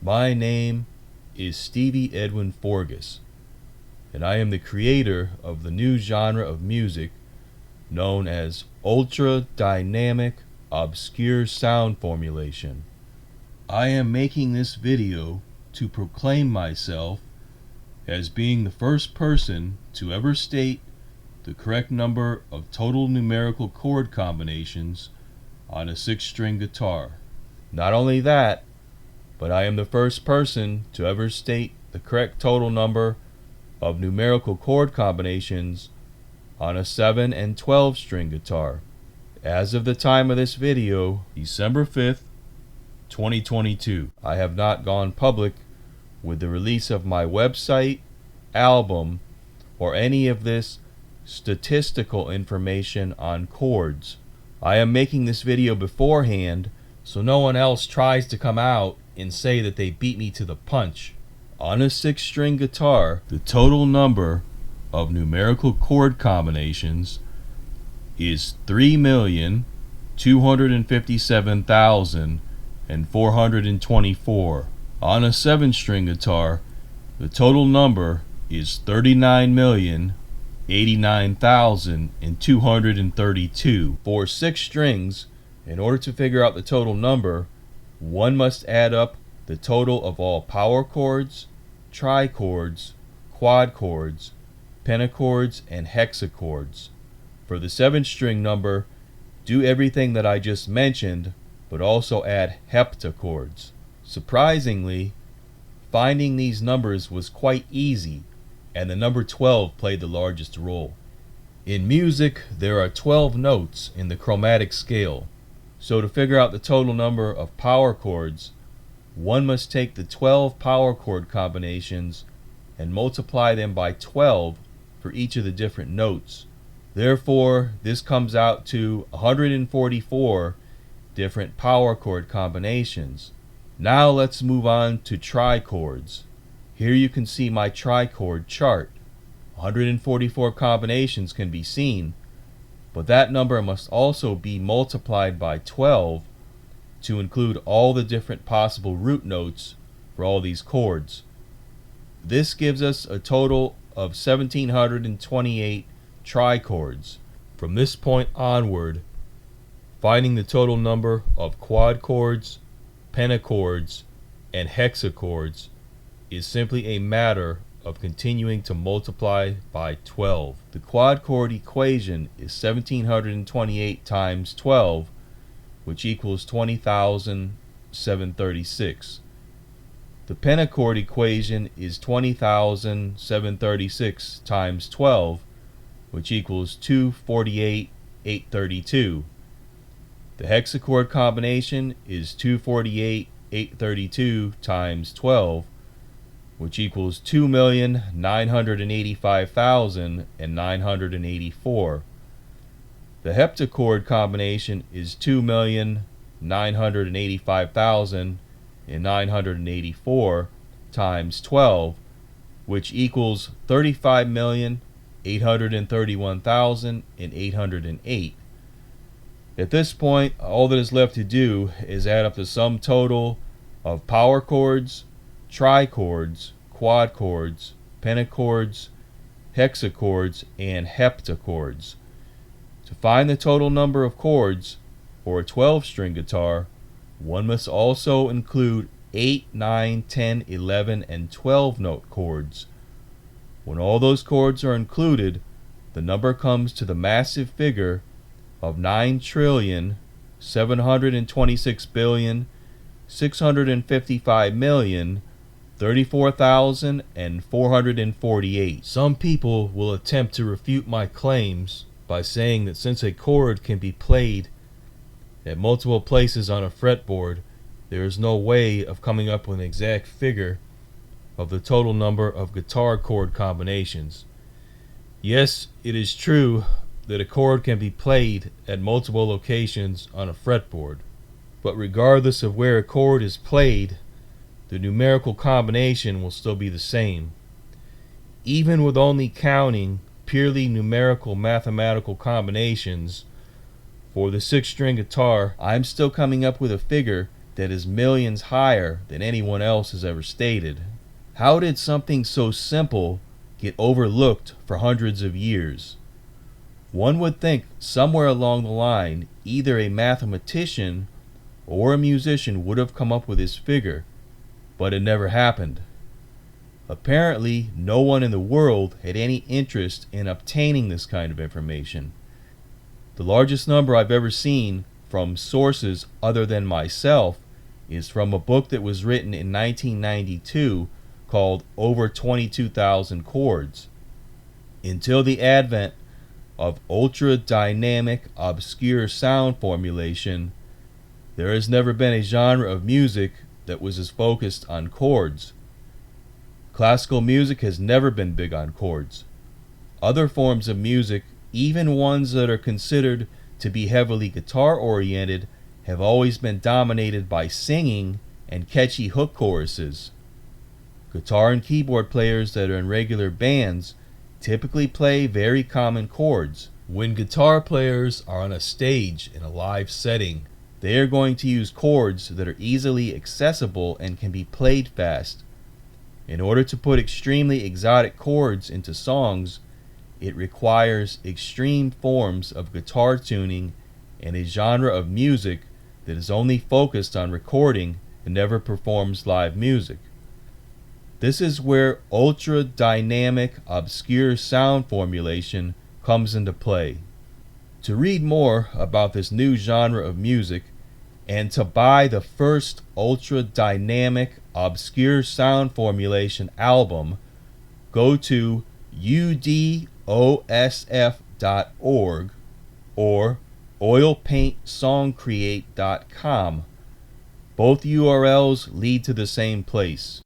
My name is Stevie Edwin Forgus, and I am the creator of the new genre of music known as ultra dynamic obscure sound formulation. I am making this video to proclaim myself as being the first person to ever state the correct number of total numerical chord combinations on a 6-string guitar. Not only that, but I am the first person to ever state the correct total number of numerical chord combinations on a 7 and 12-string guitar. As of the time of this video, December 5th, 2022, I have not gone public with the release of my website, album, or any of this statistical information on chords. I am making this video beforehand so no one else tries to come out and say that they beat me to the punch. On a 6-string guitar, the total number of numerical chord combinations is 3,257,424. On a 7-string guitar, the total number is 39,089,232. For 6 strings, in order to figure out the total number, one must add up the total of all power chords, trichords, quad chords, pentachords, and hexachords. For the 7-string number, do everything that I just mentioned, but also add heptachords. Surprisingly, finding these numbers was quite easy, and the number 12 played the largest role. In music, there are 12 notes in the chromatic scale. So to figure out the total number of power chords, one must take the 12 power chord combinations and multiply them by 12 for each of the different notes. Therefore, this comes out to 144 different power chord combinations. Now let's move on to trichords. Here you can see my trichord chart. 144 combinations can be seen, but that number must also be multiplied by 12 to include all the different possible root notes for all these chords. This gives us a total of 1,728 trichords. From this point onward, finding the total number of quad chords, pentachords, and hexachords is simply a matter of continuing to multiply by 12. The quad chord equation is 1,728 times 12, which equals 20,736. The pentachord equation is 20,736 times 12, which equals 248,832. The hexachord combination is 248,832 times 12, which equals 2,985,984. The heptachord combination is 2,985,984 times 12, which equals 35,831,808. At this point, all that is left to do is add up the sum total of power chords, trichords, quad chords, pentachords, hexachords, and heptachords. To find the total number of chords for a 12-string guitar, one must also include 8, 9, 10, 11, and 12 note chords. When all those chords are included, the number comes to the massive figure of 9,626,655,034,448. Some people will attempt to refute my claims by saying that since a chord can be played at multiple places on a fretboard, there is no way of coming up with an exact figure of the total number of guitar chord combinations. Yes, it is true that a chord can be played at multiple locations on a fretboard, but regardless of where a chord is played, the numerical combination will still be the same. Even with only counting purely numerical mathematical combinations for the 6-string guitar, I'm still coming up with a figure that is millions higher than anyone else has ever stated. How did something so simple get overlooked for hundreds of years? One would think somewhere along the line, either a mathematician or a musician would have come up with this figure, but it never happened. Apparently, no one in the world had any interest in obtaining this kind of information. The largest number I've ever seen from sources other than myself is from a book that was written in 1992 called Over 22,000 Chords. Until the advent of ultra-dynamic, obscure sound formulation, there has never been a genre of music that was as focused on chords. Classical music has never been big on chords. Other forms of music, even ones that are considered to be heavily guitar-oriented, have always been dominated by singing and catchy hook choruses. Guitar and keyboard players that are in regular bands typically play very common chords. When guitar players are on a stage in a live setting, they are going to use chords that are easily accessible and can be played fast. In order to put extremely exotic chords into songs, it requires extreme forms of guitar tuning and a genre of music that is only focused on recording and never performs live music. This is where ultra-dynamic, obscure sound formulation comes into play. To read more about this new genre of music and to buy the first ultra-dynamic, obscure sound formulation album, go to udosf.org or oilpaintsongcreate.com. Both URLs lead to the same place.